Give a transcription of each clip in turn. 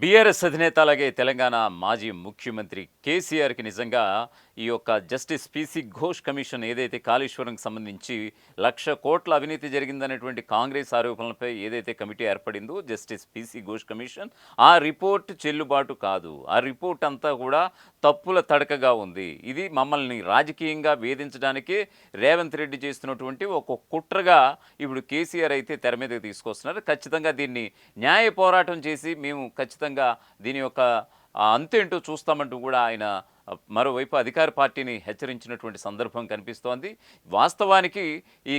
BRS అధినేత అలాగే తెలంగాణ మాజీ ముఖ్యమంత్రి కేసీఆర్కి నిజంగా ఈ యొక్క జస్టిస్ పీసీ ఘోష్ కమిషన్ ఏదైతే కాళేశ్వరంకి సంబంధించి 1,00,00,000 కోట్ల అవినీతి జరిగిందనేటువంటి కాంగ్రెస్ ఆరోపణలపై ఏదైతే కమిటీ ఏర్పడిందో జస్టిస్ పీసీ ఘోష్ కమిషన్ ఆ రిపోర్ట్ చెల్లుబాటు కాదు. ఆ రిపోర్ట్ అంతా కూడా తప్పుల తడకగా ఉంది. ఇది మమ్మల్ని రాజకీయంగా వేధించడానికే రేవంత్ రెడ్డి చేస్తున్నటువంటి ఒక కుట్రగా ఇప్పుడు కేసీఆర్ అయితే తెర మీదకి తీసుకొస్తున్నారు. ఖచ్చితంగా దీన్ని న్యాయ పోరాటం చేసి మేము ఖచ్చితంగా దీని యొక్క అంతేంటో చూస్తామంటూ కూడా ఆయన మరోవైపు అధికార పార్టీని హెచ్చరించినటువంటి సందర్భం కనిపిస్తోంది. వాస్తవానికి ఈ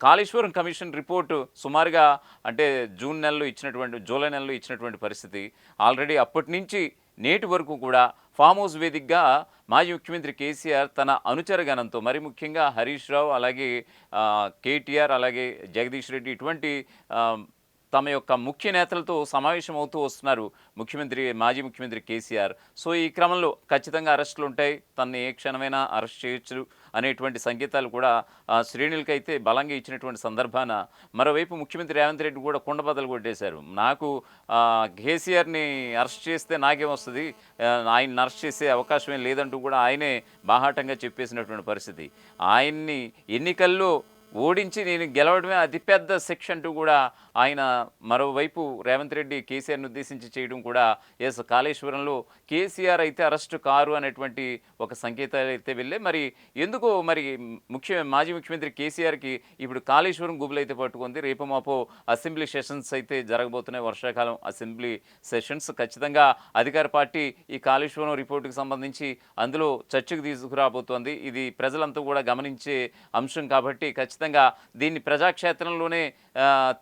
కాళేశ్వరం కమిషన్ రిపోర్టు సుమారుగా అంటే జూలై నెలలో ఇచ్చినటువంటి పరిస్థితి. ఆల్రెడీ అప్పటి నుంచి నేటి వరకు కూడా ఫామ్ హౌస్ వేదికగా మాజీ ముఖ్యమంత్రి కేసీఆర్ తన అనుచరగణంతో మరి ముఖ్యంగా హరీష్ రావు అలాగే కేటీఆర్ అలాగే జగదీష్ రెడ్డి ఇటువంటి తమ యొక్క ముఖ్య నేతలతో సమావేశం అవుతూ వస్తున్నారు మాజీ ముఖ్యమంత్రి కేసీఆర్. సో ఈ క్రమంలో ఖచ్చితంగా అరెస్టులు ఉంటాయి, తనని ఏ క్షణమైనా అరెస్ట్ చేయొచ్చు అనేటువంటి సంకేతాలు కూడా శ్రేణులకైతే బలంగా ఇచ్చినటువంటి సందర్భాన మరోవైపు ముఖ్యమంత్రి రేవంత్ రెడ్డి కూడా కుండబద్దలు కొట్టేశారు. నాకు కేసీఆర్ని అరెస్ట్ చేస్తే నాకేమొస్తుంది, ఆయన్ని అరెస్ట్ చేసే అవకాశమే లేదంటూ కూడా ఆయనే బాహాటంగా చెప్పేసినటువంటి పరిస్థితి. ఆయన్ని ఎన్నికల్లో ఓడించి నేను గెలవడమే అతిపెద్ద శిక్ష అంటూ కూడా ఆయన మరోవైపు రేవంత్ రెడ్డి కేసీఆర్ని ఉద్దేశించి చేయడం కూడా కాళేశ్వరంలో కేసీఆర్ అయితే అరెస్టు కారు అనేటువంటి ఒక సంకేతాలు అయితే వెళ్ళే మరి ఎందుకో మరి మాజీ ముఖ్యమంత్రి కేసీఆర్కి ఇప్పుడు కాళేశ్వరం గుబులైతే పట్టుకుంది. రేపు మాపో అసెంబ్లీ సెషన్స్ అయితే జరగబోతున్నాయి. వర్షాకాలం అసెంబ్లీ సెషన్స్ ఖచ్చితంగా అధికార పార్టీ ఈ కాళేశ్వరం రిపోర్టుకు సంబంధించి అందులో చర్చకు తీసుకురాబోతోంది. ఇది ప్రజలంతా కూడా గమనించే అంశం కాబట్టి ఖచ్చితంగా దీన్ని ప్రజాక్షేత్రంలోనే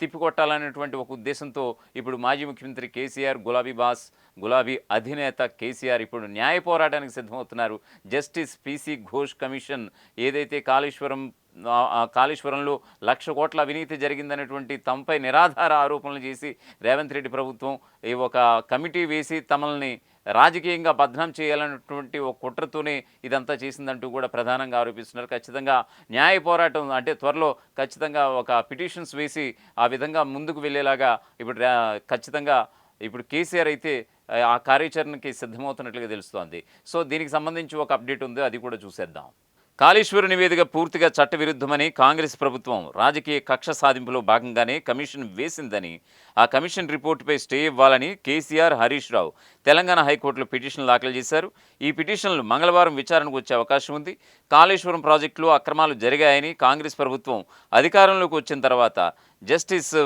తిప్పికొట్టాలనేటువంటి ఒక ఉద్దేశంతో ఇప్పుడు మాజీ ముఖ్యమంత్రి కేసీఆర్ గులాబీ అధినేత కేసీఆర్ ఇప్పుడు న్యాయ పోరాటానికి సిద్ధమవుతున్నారు. జస్టిస్ పీసీ ఘోష్ కమిషన్ ఏదైతే కాళేశ్వరంలో 1,00,00,000 కోట్ల అవినీతి జరిగిందనేటువంటి తమపై నిరాధార ఆరోపణలు చేసి రేవంత్ రెడ్డి ప్రభుత్వం ఈ ఒక కమిటీ వేసి తమల్ని రాజకీయంగా బద్నాం చేయాలన్నటువంటి ఒక కుట్రతోనే ఇదంతా చేసిందంటూ కూడా ప్రధానంగా ఆరోపిస్తున్నారు. ఖచ్చితంగా న్యాయ పోరాటం అంటే త్వరలో ఖచ్చితంగా ఒక పిటిషన్స్ వేసి ఆ విధంగా ముందుకు వెళ్ళేలాగా ఖచ్చితంగా ఇప్పుడు కేసీఆర్ అయితే ఆ కార్యాచరణకి సిద్ధమవుతున్నట్లుగా తెలుస్తోంది. సో దీనికి సంబంధించి ఒక అప్డేట్ ఉంది, అది కూడా చూసేద్దాం. కాళేశ్వర నివేదిక పూర్తిగా చట్టవిరుద్ధమని కాంగ్రెస్ ప్రభుత్వం రాజకీయ కక్ష సాధింపులో భాగంగానే కమిషన్ వేసిందని, ఆ కమిషన్ రిపోర్టుపై స్టే ఇవ్వాలని కేసీఆర్, హరీష్ రావు తెలంగాణ హైకోర్టులో పిటిషన్లు దాఖలు చేశారు. ఈ పిటిషన్లు మంగళవారం విచారణకు వచ్చే అవకాశం ఉంది. కాళేశ్వరం ప్రాజెక్టులో అక్రమాలు జరిగాయని కాంగ్రెస్ ప్రభుత్వం అధికారంలోకి వచ్చిన తర్వాత జస్టిస్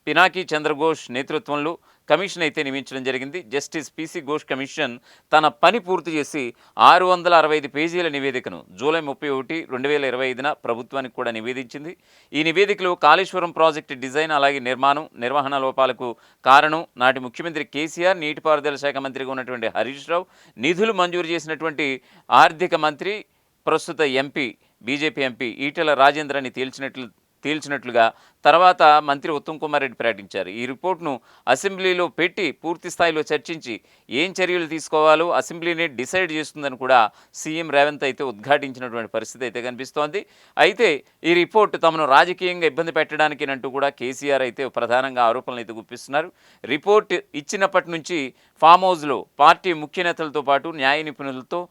పినాకీ చంద్రఘోష్ నేతృత్వంలో కమిషన్ అయితే నియమించడం జరిగింది. జస్టిస్ పీసీ ఘోష్ కమిషన్ తన పని పూర్తి చేసి 665 పేజీల నివేదికను జూలై 31, 2025న ప్రభుత్వానికి కూడా నివేదించింది. ఈ నివేదికలో కాళేశ్వరం ప్రాజెక్టు డిజైన్ అలాగే నిర్వహణ లోపాలకు కారణం నాటి ముఖ్యమంత్రి కేసీఆర్, నీటిపారుదల శాఖ మంత్రిగా ఉన్నటువంటి హరీష్ రావు, నిధులు మంజూరు చేసినటువంటి ఆర్థిక మంత్రి ప్రస్తుత బీజేపీ ఎంపీ ఈటెల రాజేంద్రని తేల్చినట్లుగా తర్వాత మంత్రి ఉత్తమ్ కుమార్ రెడ్డి ప్రకటించారు. ఈ రిపోర్ట్ను అసెంబ్లీలో పెట్టి పూర్తి స్థాయిలో చర్చించి ఏం చర్యలు తీసుకోవాలో అసెంబ్లీనే డిసైడ్ చేస్తుందని కూడా సీఎం రేవంత్ అయితే ఉద్ఘాటించినటువంటి పరిస్థితి అయితే కనిపిస్తోంది. అయితే ఈ రిపోర్టు తమను రాజకీయంగా ఇబ్బంది పెట్టడానికినంటూ కూడా కేసీఆర్ అయితే ప్రధానంగా ఆరోపణలు అయితే గుప్పిస్తున్నారు. రిపోర్ట్ ఇచ్చినప్పటి నుంచి ఫామ్ హౌస్లో పార్టీ ముఖ్య నేతలతో పాటు న్యాయ నిపుణులతో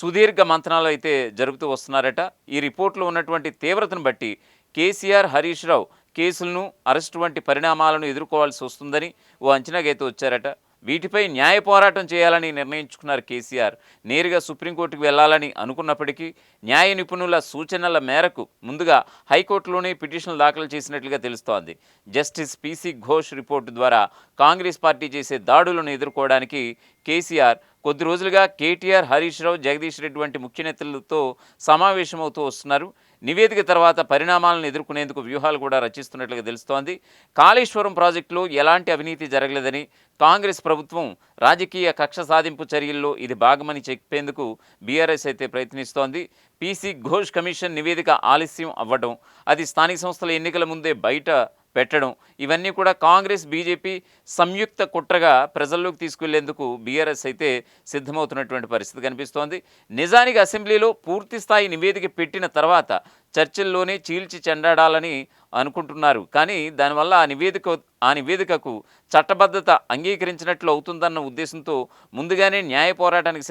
సుదీర్ఘ మంతనాలు అయితే జరుపుతూ వస్తున్నారట. ఈ రిపోర్టులో ఉన్నటువంటి తీవ్రతను బట్టి కేసీఆర్, హరీష్ రావు కేసులను, అరెస్టు వంటి పరిణామాలను ఎదుర్కోవాల్సి వస్తుందని ఓ అంచనాకైతే వచ్చారట. వీటిపై న్యాయ పోరాటం చేయాలని నిర్ణయించుకున్నారు కేసీఆర్. నేరుగా సుప్రీంకోర్టుకు వెళ్లాలని అనుకున్నప్పటికీ న్యాయ నిపుణుల సూచనల మేరకు ముందుగా హైకోర్టులోనే పిటిషన్లు దాఖలు చేసినట్లుగా తెలుస్తోంది. జస్టిస్ పీసీ ఘోష్ రిపోర్టు ద్వారా కాంగ్రెస్ పార్టీ చేసే దాడులను ఎదుర్కోవడానికి కేసీఆర్ కొద్ది రోజులుగా కేటీఆర్, హరీష్ రావు, జగదీష్ రెడ్డి వంటి ముఖ్య నేతలతో సమావేశమవుతూ వస్తున్నారు. నివేదిక తర్వాత పరిణామాలను ఎదుర్కొనేందుకు వ్యూహాలు కూడా రచిస్తున్నట్లుగా తెలుస్తోంది. కాళేశ్వరం ప్రాజెక్టులో ఎలాంటి అవినీతి జరగలేదని కాంగ్రెస్ ప్రభుత్వం రాజకీయ కక్ష సాధింపు చర్యల్లో ఇది భాగమని చెప్పేందుకు బీఆర్ఎస్ అయితే ప్రయత్నిస్తోంది. పీసీ ఘోష్ కమిషన్ నివేదిక ఆలస్యం అవ్వడం, అది స్థానిక సంస్థల ఎన్నికల ముందే బయట పెట్టడం ఇవన్నీ కూడా కాంగ్రెస్ బీజేపీ సంయుక్త కుట్రగా ప్రజల్లోకి తీసుకెళ్లేందుకు బీఆర్ఎస్ అయితే సిద్ధమవుతున్నటువంటి పరిస్థితి కనిపిస్తోంది. నిజానికి అసెంబ్లీలో పూర్తి స్థాయి నివేదిక పెట్టిన తర్వాత చర్చల్లోనే చీల్చి చెండాడాలని అనుకుంటున్నారు. కానీ దానివల్ల ఆ నివేదికకు చట్టబద్ధత అంగీకరించినట్లు అవుతుందన్న ఉద్దేశంతో ముందుగానే న్యాయ పోరాటానికి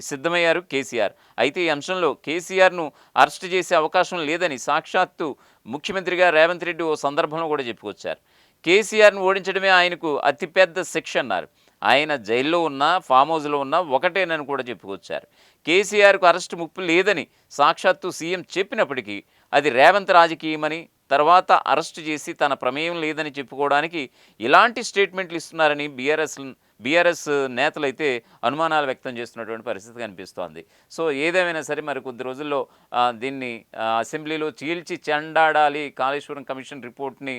సిద్ధమయ్యారు కేసీఆర్. అయితే ఈ అంశంలో కేసీఆర్ను అరెస్ట్ చేసే అవకాశం లేదని సాక్షాత్తు ముఖ్యమంత్రిగా రేవంత్ రెడ్డి ఓ సందర్భంలో కూడా చెప్పుకొచ్చారు. కేసీఆర్ను ఓడించడమే ఆయనకు అతిపెద్ద శిక్ష అన్నారు. ఆయన జైల్లో ఉన్నా ఫామ్ హౌస్లో ఉన్నా ఒకటేనని కూడా చెప్పుకొచ్చారు. కేసీఆర్కు అరెస్టు ముప్పు లేదని సాక్షాత్తు సీఎం చెప్పినప్పటికీ అది రేవంత్ రాజకీయమని, తర్వాత అరెస్టు చేసి తన ప్రమేయం లేదని చెప్పుకోవడానికి ఇలాంటి స్టేట్మెంట్లు ఇస్తున్నారని బీఆర్ఎస్ నేతలైతే అనుమానాలు వ్యక్తం చేస్తున్నటువంటి పరిస్థితి కనిపిస్తోంది. సో ఏదేమైనా సరే మరి కొద్ది రోజుల్లో దీన్ని అసెంబ్లీలో చీల్చి చెండాడాలి, కాళేశ్వరం కమిషన్ రిపోర్ట్ని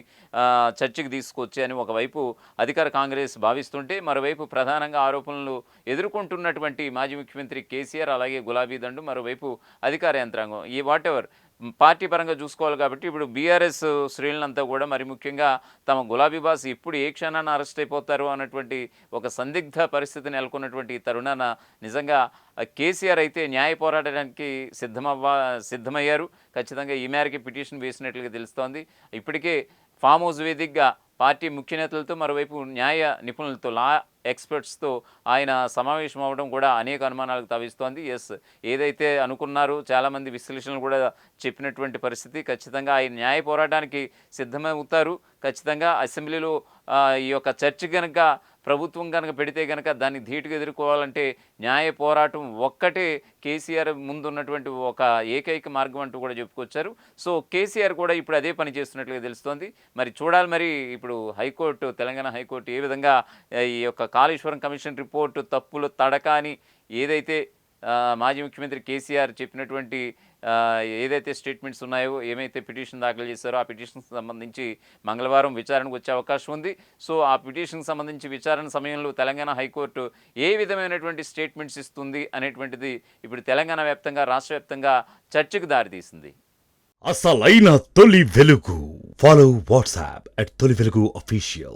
చర్చకు తీసుకొచ్చి అని ఒకవైపు అధికార కాంగ్రెస్ భావిస్తుంటే, మరోవైపు ప్రధానంగా ఆరోపణలు ఎదుర్కొంటున్నటువంటి మాజీ ముఖ్యమంత్రి కేసీఆర్, అలాగే గులాబీ దండు, మరోవైపు అధికార యంత్రాంగం ఈ వాటెవర్ పార్టీ పరంగా చూసుకోవాలి కాబట్టి ఇప్పుడు బీఆర్ఎస్ శ్రేణులంతా కూడా మరి ముఖ్యంగా తమ గులాబీ బాస్ ఇప్పుడు ఏ క్షణాన్ని అరెస్ట్ అయిపోతారు అన్నటువంటి ఒక సందిగ్ధ పరిస్థితి నెలకొన్నటువంటి తరుణాన నిజంగా కేసీఆర్ అయితే న్యాయ పోరాటానికి సిద్ధమయ్యారు. ఖచ్చితంగా ఈ మేరకి పిటిషన్ వేసినట్లుగా తెలుస్తోంది. ఇప్పటికే ఫామ్ హౌస్ వేదికగా పార్టీ ముఖ్య నేతలతో, మరోవైపు న్యాయ నిపుణులతో, లా ఎక్స్పర్ట్స్తో ఆయన సమావేశం అవ్వడం కూడా అనేక అనుమానాలకు తావిస్తోంది. ఏదైతే అనుకున్నారో చాలామంది విశ్లేషణలు కూడా చెప్పినటువంటి పరిస్థితి. ఖచ్చితంగా ఆయన న్యాయ పోరాటానికి సిద్ధమవుతారు. ఖచ్చితంగా అసెంబ్లీలో ఈ యొక్క చర్చ కనుక ప్రభుత్వం కనుక పెడితే కనుక దాన్ని ధీటుగా ఎదుర్కోవాలంటే న్యాయ పోరాటం ఒక్కటే కేసీఆర్ ముందున్నటువంటి ఒక ఏకైక మార్గం అంటూ కూడా చెప్పుకొచ్చారు. సో కేసీఆర్ కూడా ఇప్పుడు అదే పని చేస్తున్నట్లుగా తెలుస్తోంది. మరి చూడాలి మరి ఇప్పుడు హైకోర్టు, తెలంగాణ హైకోర్టు ఏ విధంగా ఈ యొక్క కాళేశ్వరం కమిషన్ రిపోర్టు తప్పులు తడక అని ఏదైతే మాజీ ముఖ్యమంత్రి కేసీఆర్ చెప్పినటువంటి ఏదైతే స్టేట్మెంట్స్ ఉన్నాయో, ఏమైతే పిటిషన్ దాఖలు చేశారో ఆ పిటిషన్కి సంబంధించి మంగళవారం విచారణకు వచ్చే అవకాశం ఉంది. సో ఆ పిటిషన్కి సంబంధించి విచారణ సమయంలో తెలంగాణ హైకోర్టు ఏ విధమైనటువంటి స్టేట్మెంట్స్ ఇస్తుంది అనేటువంటిది ఇప్పుడు తెలంగాణ వ్యాప్తంగా, రాష్ట్ర వ్యాప్తంగా చర్చకు దారితీసింది. అసలైన తొలి వెలుగు. ఫాలో వాట్సాప్ @తొలి వెలుగు official.